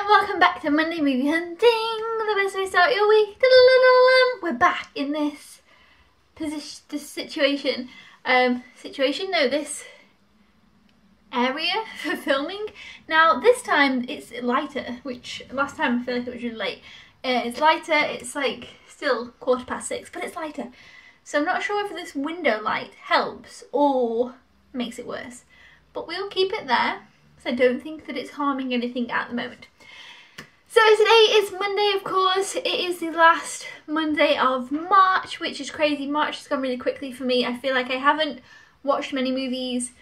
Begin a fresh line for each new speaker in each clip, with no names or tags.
and welcome back to Monday Movie Hunting, the best way to start your week. We're back in this this area for filming. Now this time it's lighter, which last time I feel like it was really late. It's lighter, it's like still 6:15, but it's lighter. So I'm not sure if this window light helps or makes it worse, but we'll keep it there. I don't think that it's harming anything at the moment. So today is Monday, of course. It is the last Monday of March, which is crazy. March has gone really quickly for me. I feel like I haven't watched many movies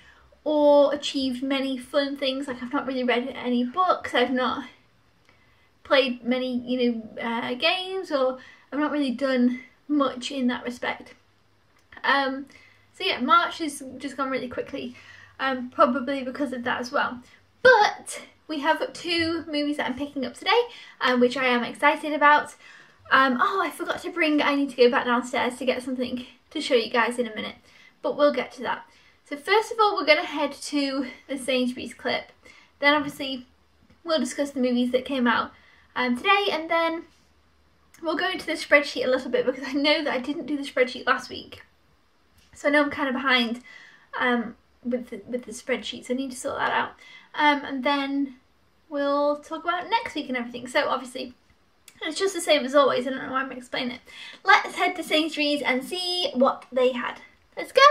or achieved many fun things. Like I've not really read any books. I've not played many, games, or I've not really done much in that respect. So yeah, March has just gone really quickly. Probably because of that as well. But we have 2 movies that I'm picking up today, which I am excited about. Oh, I forgot to bring, I need to go back downstairs to get something to show you guys in a minute, but we'll get to that. So first of all, we're going to head to the Sainsbury's clip. Then obviously we'll discuss the movies that came out today, and then we'll go into the spreadsheet a little bit because I know that I didn't do the spreadsheet last week. So I know I'm kind of behind with the spreadsheets. I need to sort that out. And then we'll talk about next week and everything. So obviously it's just the same as always. I don't know why I'm explaining it. Let's head to Sainsbury's and see what they had. Let's go!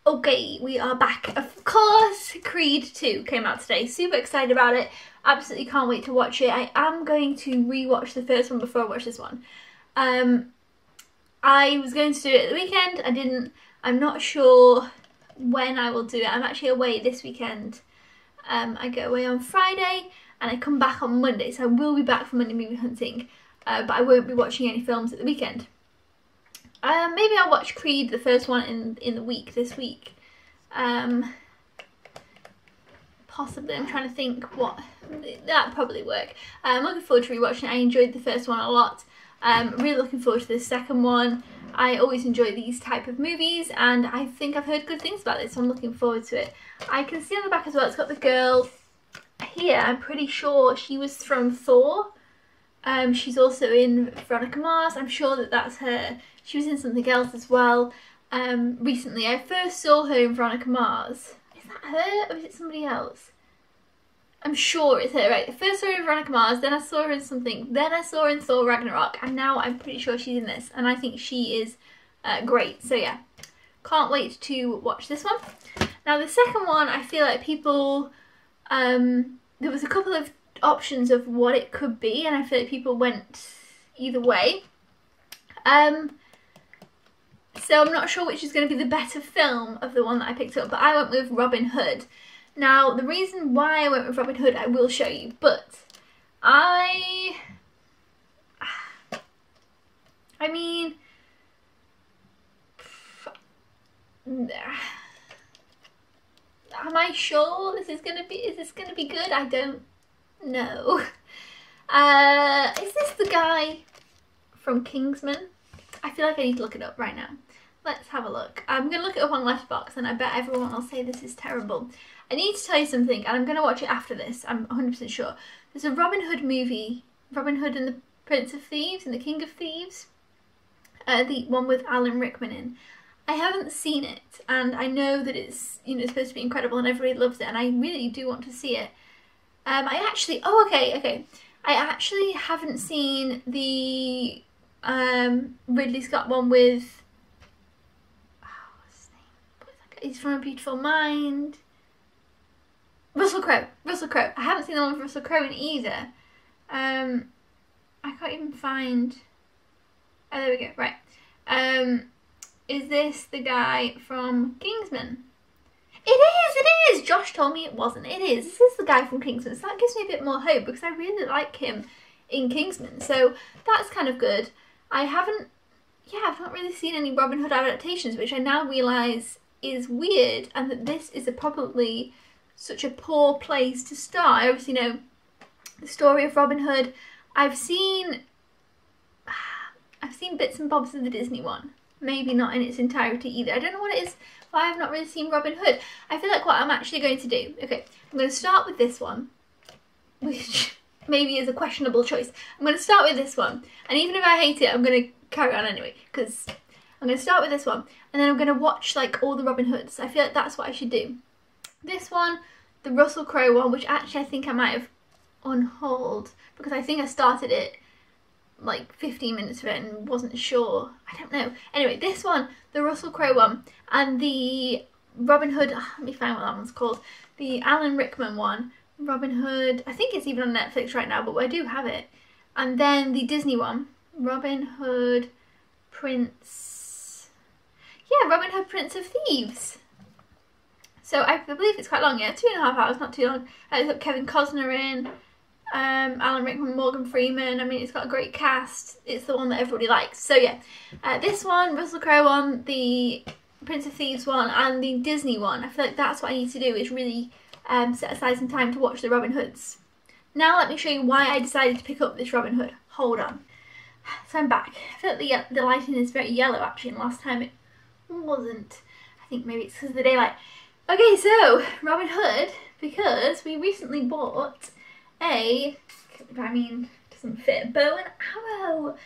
Okay, we are back. Of course, Creed 2 came out today. Super excited about it. Absolutely can't wait to watch it. I am going to rewatch the first one before I watch this one. I was going to do it at the weekend. I didn't. I'm not sure when I will do it. I'm actually away this weekend. I go away on Friday and I come back on Monday. So I will be back for Monday Movie Hunting, but I won't be watching any films at the weekend. Maybe I'll watch Creed, the first one, in the week, this week. Possibly, I'm trying to think what, that'd probably work. I'm looking forward to rewatching it. I enjoyed the first one a lot. Really looking forward to the second one. I always enjoy these type of movies, and I think I've heard good things about this, so I'm looking forward to it. I can see on the back as well, it's got the girl here. I'm pretty sure she was from Thor. She's also in Veronica Mars. I'm sure that that's her. She was in something else as well recently. I first saw her in Veronica Mars. Is that her or is it somebody else? I'm sure it's her, right? I first saw her in Veronica Mars, then I saw her in something, then I saw her in Thor Ragnarok, and now I'm pretty sure she's in this, and I think she is great. So yeah, can't wait to watch this one. Now the second one, I feel like people, there was a couple of options of what it could be, and I feel like people went either way. So I'm not sure which is going to be the better film of the one that I picked up, but I went with Robin Hood. Now the reason why I went with Robin Hood I will show you, but I mean, am I sure this is gonna be good? I don't know. Is this the guy from Kingsman? I feel like I need to look it up right now. Let's have a look. I'm going to look it up on Letterboxd, and I bet everyone will say this is terrible. I need to tell you something, and I'm going to watch it after this. I'm 100% sure. There's a Robin Hood movie, Robin Hood and the Prince of Thieves and the King of Thieves. The one with Alan Rickman in. I haven't seen it, and I know that it's supposed to be incredible and everybody loves it, and I really do want to see it. I actually haven't seen the Ridley Scott one with, what's his name? He's from A Beautiful Mind. Russell Crowe. I haven't seen the one with Russell Crowe in either. I can't even find. Oh, there we go. Right. Is this the guy from Kingsman? It is! Josh told me it wasn't. It is. This is the guy from Kingsman. So that gives me a bit more hope because I really like him in Kingsman. So that's kind of good. I've not really seen any Robin Hood adaptations, which I now realise is weird, and that this is probably such a poor place to start. I obviously know the story of Robin Hood. I've seen bits and bobs of the Disney one. Maybe not in its entirety either. I don't know what it is why I've not really seen Robin Hood. I feel like what I'm actually going to do, okay, I'm going to start with this one, which maybe is a questionable choice. I'm going to start with this one, and even if I hate it, I'm going to carry on anyway, because I'm going to start with this one, and then I'm going to watch like all the Robin Hoods. I feel like that's what I should do. This one, the Russell Crowe one, which actually I think I might have on hold, because I think I started it like 15 minutes of it and wasn't sure. I don't know. Anyway, this one, the Russell Crowe one, and the Robin Hood, let me find what that one's called, the Alan Rickman one, Robin Hood, I think it's even on Netflix right now, but I do have it. And then the Disney one, Robin Hood Prince of Thieves. So I believe it's quite long, yeah, 2.5 hours, not too long. It's got Kevin Costner in, Alan Rickman, Morgan Freeman. I mean, it's got a great cast. It's the one that everybody likes. So yeah, this one, Russell Crowe one, the Prince of Thieves one, and the Disney one. I feel like that's what I need to do, is really set aside some time to watch the Robin Hoods. Now let me show you why I decided to pick up this Robin Hood. Hold on. So I'm back. I feel like the lighting is very yellow actually, and last time it wasn't. I think maybe it's because of the daylight. Okay, so Robin Hood, because we recently bought a, I mean, doesn't fit, bow and arrow.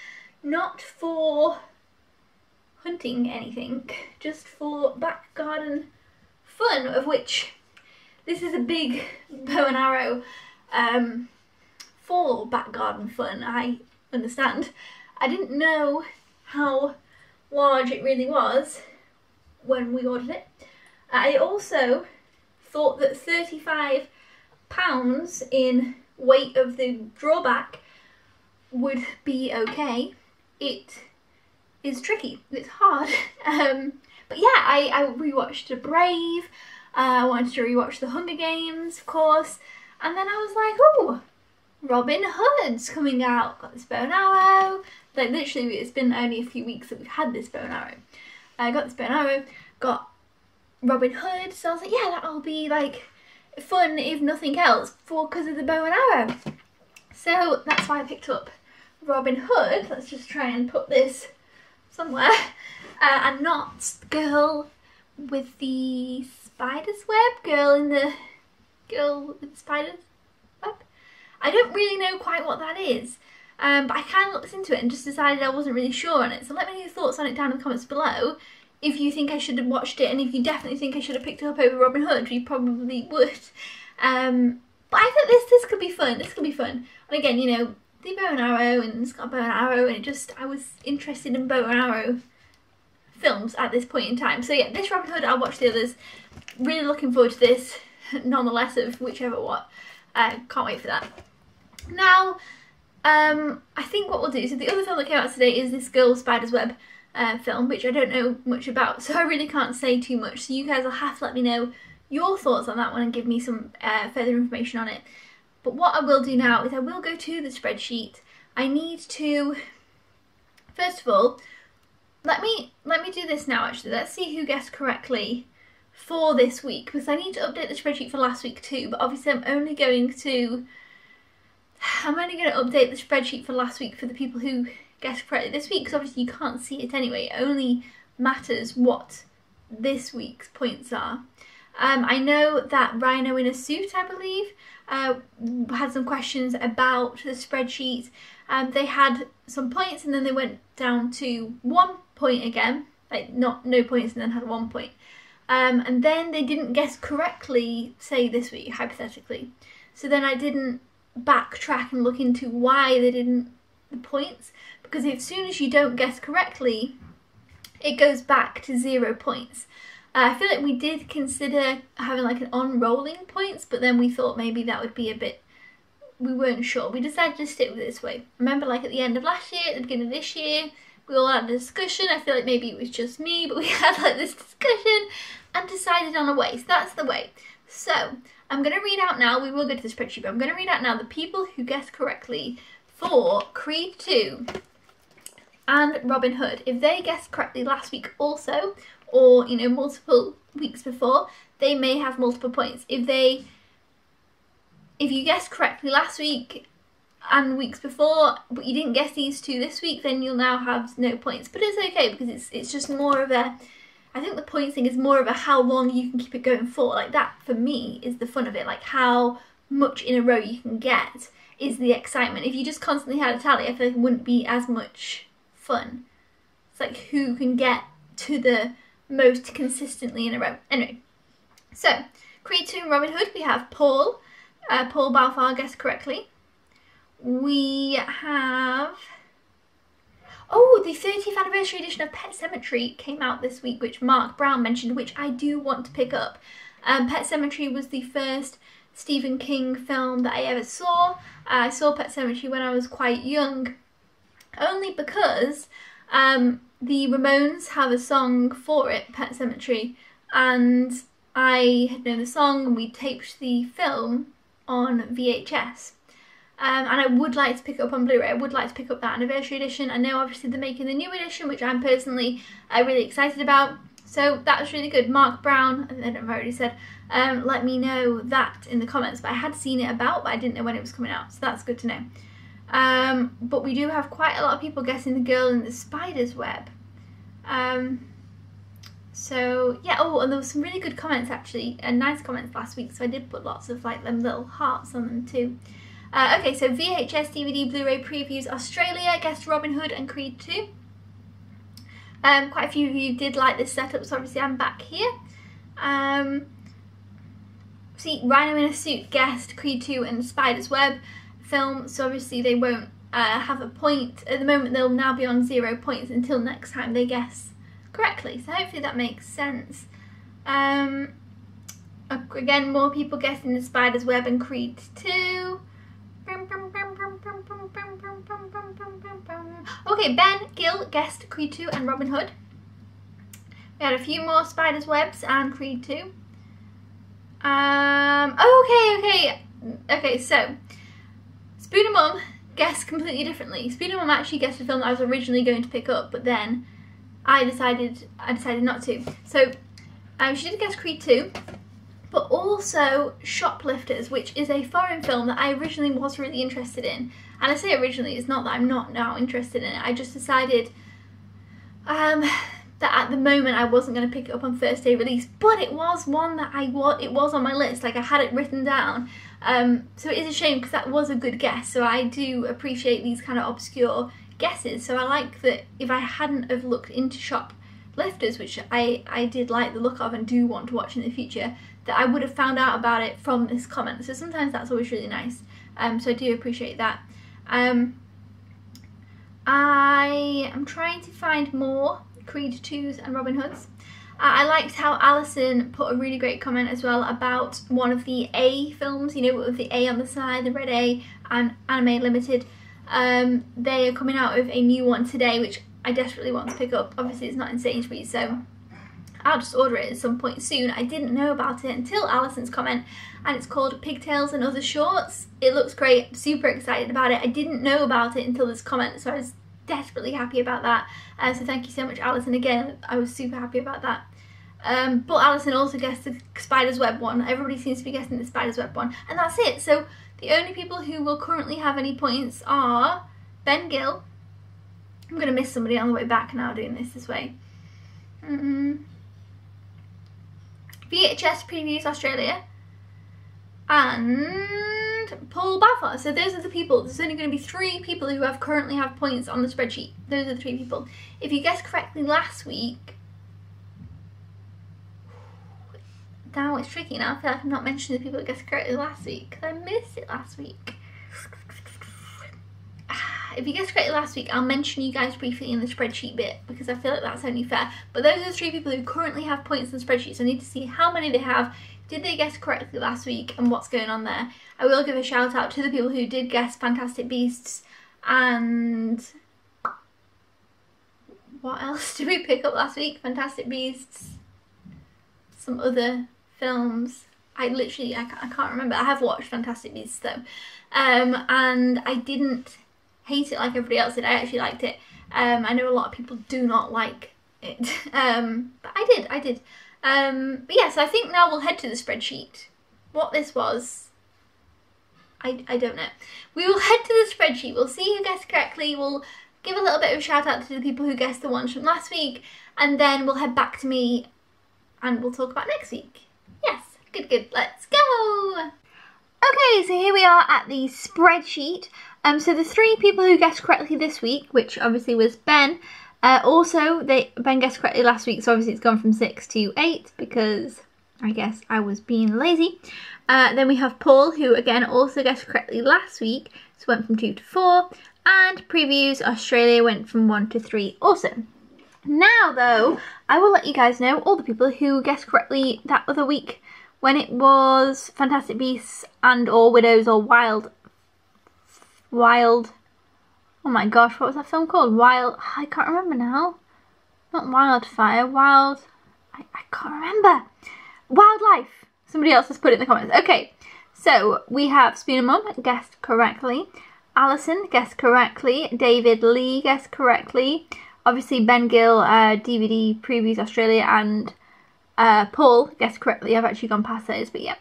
Not for hunting anything, just for back garden fun, of which this is a big bow and arrow for back garden fun, I understand. I didn't know how large it really was when we ordered it. I also thought that 35 pounds in weight of the drawback would be okay. It is tricky, it's hard. But yeah, I rewatched Brave, I wanted to rewatch The Hunger Games, of course, and then I was like, oh, Robin Hood's coming out. Got this bow and arrow. Like literally, it's been only a few weeks that we've had this bow and arrow. I got this bow and arrow, got Robin Hood, so I was like, yeah, that'll be like fun if nothing else, because of the bow and arrow. So that's why I picked up Robin Hood. Let's just try and put this somewhere, and not Girl with the Spider's Web, Girl with the Spider's Web. I don't really know quite what that is, but I kind of looked into it and just decided I wasn't really sure on it. So let me know your thoughts on it down in the comments below. If you think I should have watched it, and if you definitely think I should have picked it up over Robin Hood, you probably would. But I think this could be fun. This could be fun. And again, you know, the bow and arrow, and it's got a bow and arrow, and I was interested in bow and arrow films at this point in time. So yeah, this Robin Hood, I'll watch the others. Really looking forward to this, nonetheless, of whichever what. Can't wait for that. Now, I think what we'll do, so the other film that came out today is this Girl with Spider's Web film, which I don't know much about, so I really can't say too much. So you guys will have to let me know your thoughts on that one and give me some further information on it. But what I will do now is I will go to the spreadsheet. I need to, first of all, let me do this now actually. Let's see who guessed correctly for this week, because I need to update the spreadsheet for last week too, but obviously I'm only going to update the spreadsheet for last week for the people who guessed correctly this week, because obviously you can't see it anyway. It only matters what this week's points are. I know that Rhino in a Suit, I believe, had some questions about the spreadsheet. They had some points and then they went down to 1 point again, like no points, and then had 1 point. And then they didn't guess correctly, say this week, hypothetically. So then I didn't backtrack and look into why they didn't the points, because as soon as you don't guess correctly, it goes back to 0 points. I feel like we did consider having like an on-rolling points, but then we thought maybe that would be a bit, we weren't sure. We decided to stick with it this way. Remember, like at the end of last year, at the beginning of this year, we all had a discussion. I feel like maybe it was just me, but we had like this discussion and decided on a way. So that's the way. So I'm going to read out now, we will go to the spreadsheet, but I'm going to read out now the people who guessed correctly for Creed 2 and Robin Hood. If they guessed correctly last week also, or, you know, multiple weeks before, they may have multiple points. If you guessed correctly last week and weeks before, but you didn't guess these two this week, then you'll now have no points. But it's okay, because it's just more of a, I think the points thing is more of a how long you can keep it going for. Like, that for me is the fun of it. Like, how much in a row you can get is the excitement. If you just constantly had a tally, I feel like it wouldn't be as much fun. It's like who can get to the most consistently in a row. Anyway, so Creed 2 and Robin Hood, we have Paul Balfour guessed correctly. We have, oh, the 30th anniversary edition of Pet Sematary came out this week, which Mark Brown mentioned, which I do want to pick up. Pet Sematary was the first Stephen King film that I ever saw. I saw Pet Sematary when I was quite young, only because the Ramones have a song for it, Pet Sematary, and I had known the song and we taped the film on VHS. And I would like to pick it up on Blu-ray. I would like to pick up that anniversary edition. I know obviously they're making the new edition, which I'm personally really excited about. So that's really good. Mark Brown, I don't know if I've already said, let me know that in the comments. But I had seen it about, but I didn't know when it was coming out. So that's good to know. But we do have quite a lot of people guessing The Girl in the Spider's Web. So yeah, oh, and there was some really good comments actually, and nice comments last week. So I did put lots of like them little hearts on them too. Okay, so VHS, DVD, Blu-ray previews Australia guessed Robin Hood and Creed 2. Quite a few of you did like this setup, so obviously I'm back here. See, Rhino in a Suit guessed Creed 2 and Spider's Web film, so obviously they won't have a point. At the moment they'll now be on 0 points until next time they guess correctly, so hopefully that makes sense. Again, more people guessing the Spider's Web and Creed 2. Okay, Ben Gill guessed Creed 2 and Robin Hood. We had a few more Spider's Webs and Creed 2. Okay, so Spoon and Mum guessed completely differently. Spoon and Mum actually guessed a film that I was originally going to pick up, but then I decided not to. So she did guess Creed 2. But also Shoplifters, which is a foreign film that I originally was really interested in. And I say originally, it's not that I'm not now interested in it. I just decided that at the moment I wasn't going to pick it up on first day release. But it was one that it was on my list, like I had it written down. So it is a shame because that was a good guess. So I do appreciate these kind of obscure guesses. So I like that if I hadn't have looked into Shoplifters, which I did like the look of and do want to watch in the future, that I would have found out about it from this comment. So sometimes that's always really nice. So I do appreciate that. I am trying to find more Creed 2s and Robin Hoods. I liked how Alison put a really great comment as well about one of the A films, you know, with the A on the side, the red A, and Anime Limited. They are coming out with a new one today, which I desperately want to pick up. Obviously it's not in Sainsbury's, so I'll just order it at some point soon. I didn't know about it until Alison's comment, and it's called Pigtails and Other Shorts. It looks great, I'm super excited about it. I didn't know about it until this comment, so I was desperately happy about that. So thank you so much, Alison. Again, I was super happy about that. But Alison also guessed the Spider's Web one. Everybody seems to be guessing the Spider's Web one, and that's it. So the only people who will currently have any points are Ben Gill. I'm going to miss somebody on the way back now doing this way. VHS Previews Australia and Paul Balfour. So those are the people. There's only going to be 3 people who currently have points on the spreadsheet. Those are the 3 people. If you guessed correctly last week, now it's tricky now. I feel like I'm not mentioning the people that guessed correctly last week because I missed it last week. If you guessed correctly last week, I'll mention you guys briefly in the spreadsheet bit because I feel like that's only fair. But those are the 3 people who currently have points in the spreadsheet, so I need to see how many they have. Did they guess correctly last week and what's going on there? I will give a shout out to the people who did guess Fantastic Beasts and what else did we pick up last week? Fantastic Beasts, some other films. I can't remember. I have watched Fantastic Beasts though, and I didn't hate it like everybody else did. I actually liked it. I know a lot of people do not like it, but I did. But yeah, so I think now we'll head to the spreadsheet. What this was, I don't know. We will head to the spreadsheet. We'll see who guessed correctly. We'll give a little bit of a shout out to the people who guessed the ones from last week, and then we'll head back to me and we'll talk about next week. Yes, good. Let's go. Okay, so here we are at the spreadsheet. So the 3 people who guessed correctly this week, which obviously was Ben. Ben guessed correctly last week, so obviously it's gone from 6 to 8 because I guess I was being lazy. Then we have Paul, who again also guessed correctly last week, so went from 2 to 4. And previews Australia went from 1 to 3 also. Now though, I will let you guys know all the people who guessed correctly that other week when it was Fantastic Beasts and or Widows or Wild, oh my gosh, what was that film called? I can't remember now. Not Wildfire, I can't remember. Wildlife. Somebody else has put it in the comments. Okay, so we have Spoon and Mum guessed correctly. Alison guessed correctly. David Lee guessed correctly. Obviously Ben Gill, DVD Previews Australia, and Paul guessed correctly. I've actually gone past those, but yeah.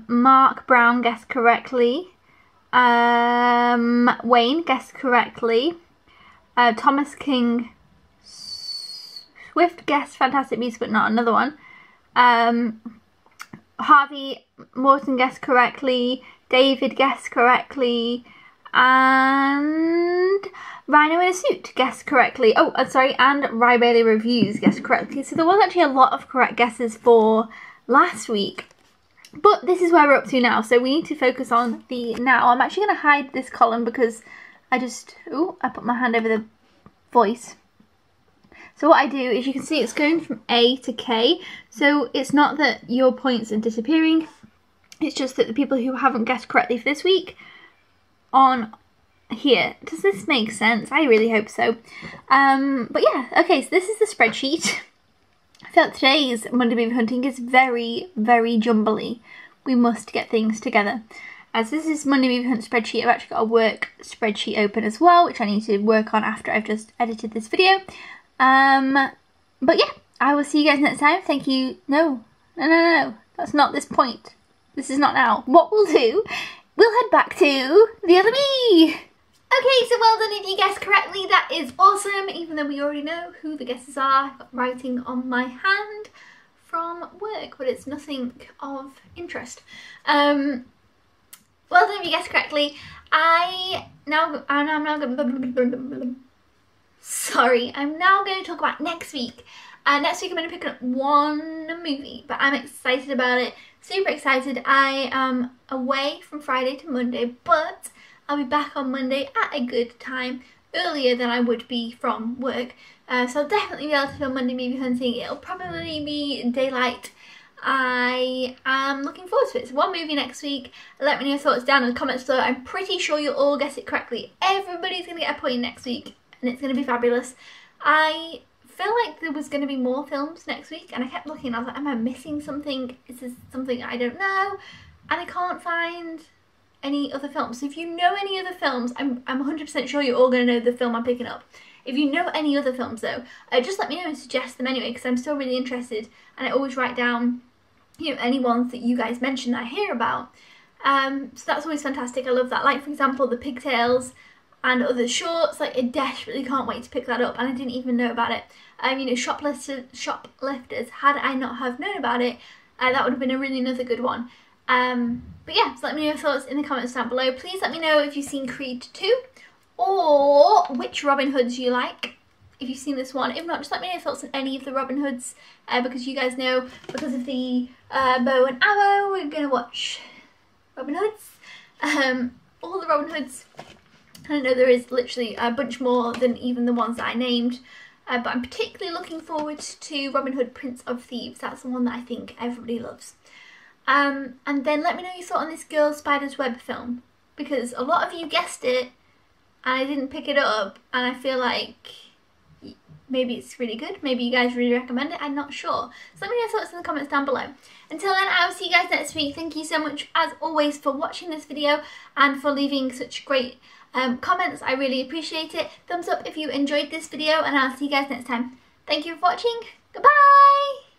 Mark Brown guessed correctly. Wayne guessed correctly. Thomas King Swift guessed Fantastic Beasts, but not another one. Harvey Morton guessed correctly. David guessed correctly. And Rhino in a Suit guessed correctly. Oh, sorry, and Rye Bailey Reviews guessed correctly. So there was actually a lot of correct guesses for last week. But this is where we're up to now, so we need to focus on the now. I'm actually going to hide this column because I put my hand over the voice. So what I do is, you can see it's going from A to K, so it's not that your points are disappearing, it's just that the people who haven't guessed correctly for this week on here. Does this make sense? I really hope so. But yeah, okay, so this is the spreadsheet. I feel like today's Monday Movie Hunting is very, very jumbly. We must get things together. As this is Monday Movie Hunt spreadsheet, I've actually got a work spreadsheet open as well, which I need to work on after I've just edited this video. But yeah, I will see you guys next time. Thank you. No. That's not this point. This is not now. What we'll do, we'll head back to the other me. Okay, so well done if you guessed correctly. That is awesome, even though we already know who the guesses are. I've got writing on my hand from work, but it's nothing of interest. Well done if you guessed correctly. I'm now going to talk about next week. Next week I'm going to pick up one movie, but I'm excited about it. Super excited. I am away from Friday to Monday, but I'll be back on Monday at a good time, earlier than I would be from work. So I'll definitely be able to film Monday Movie Hunting. It'll probably be daylight. I am looking forward to it. So one movie next week. Let me know your thoughts down in the comments below. I'm pretty sure you'll all guess it correctly. Everybody's going to get a point next week, and it's going to be fabulous. I feel like there was going to be more films next week, and I kept looking and I was like, am I missing something? Is this something I don't know? And I can't find any other films. So if you know any other films, I'm 100% sure you're all going to know the film I'm picking up. If you know any other films though, just let me know and suggest them anyway, because I'm still really interested, and I always write down, you know, any ones that you guys mention that I hear about. So that's always fantastic. I love that. Like, for example, the Pigtails and other shorts. Like, I desperately can't wait to pick that up, and I didn't even know about it. You know, Shoplifters, had I not have known about it, that would have been a really another good one. But yeah, so let me know your thoughts in the comments down below. Please let me know if you've seen Creed 2, or which Robin Hoods you like, if you've seen this one. If not, just let me know your thoughts on any of the Robin Hoods, because you guys know, because of the bow and arrow, we're going to watch Robin Hoods. All the Robin Hoods. I know there is literally a bunch more than even the ones that I named, but I'm particularly looking forward to Robin Hood, Prince of Thieves. That's the one that I think everybody loves. And then let me know your thought on this Girl Spider's Web film, because a lot of you guessed it and I didn't pick it up, and I feel like maybe it's really good, maybe you guys really recommend it, I'm not sure. So let me know your thoughts in the comments down below. Until then, I will see you guys next week. Thank you so much as always for watching this video and for leaving such great comments. I really appreciate it. Thumbs up if you enjoyed this video, and I'll see you guys next time. Thank you for watching. Goodbye!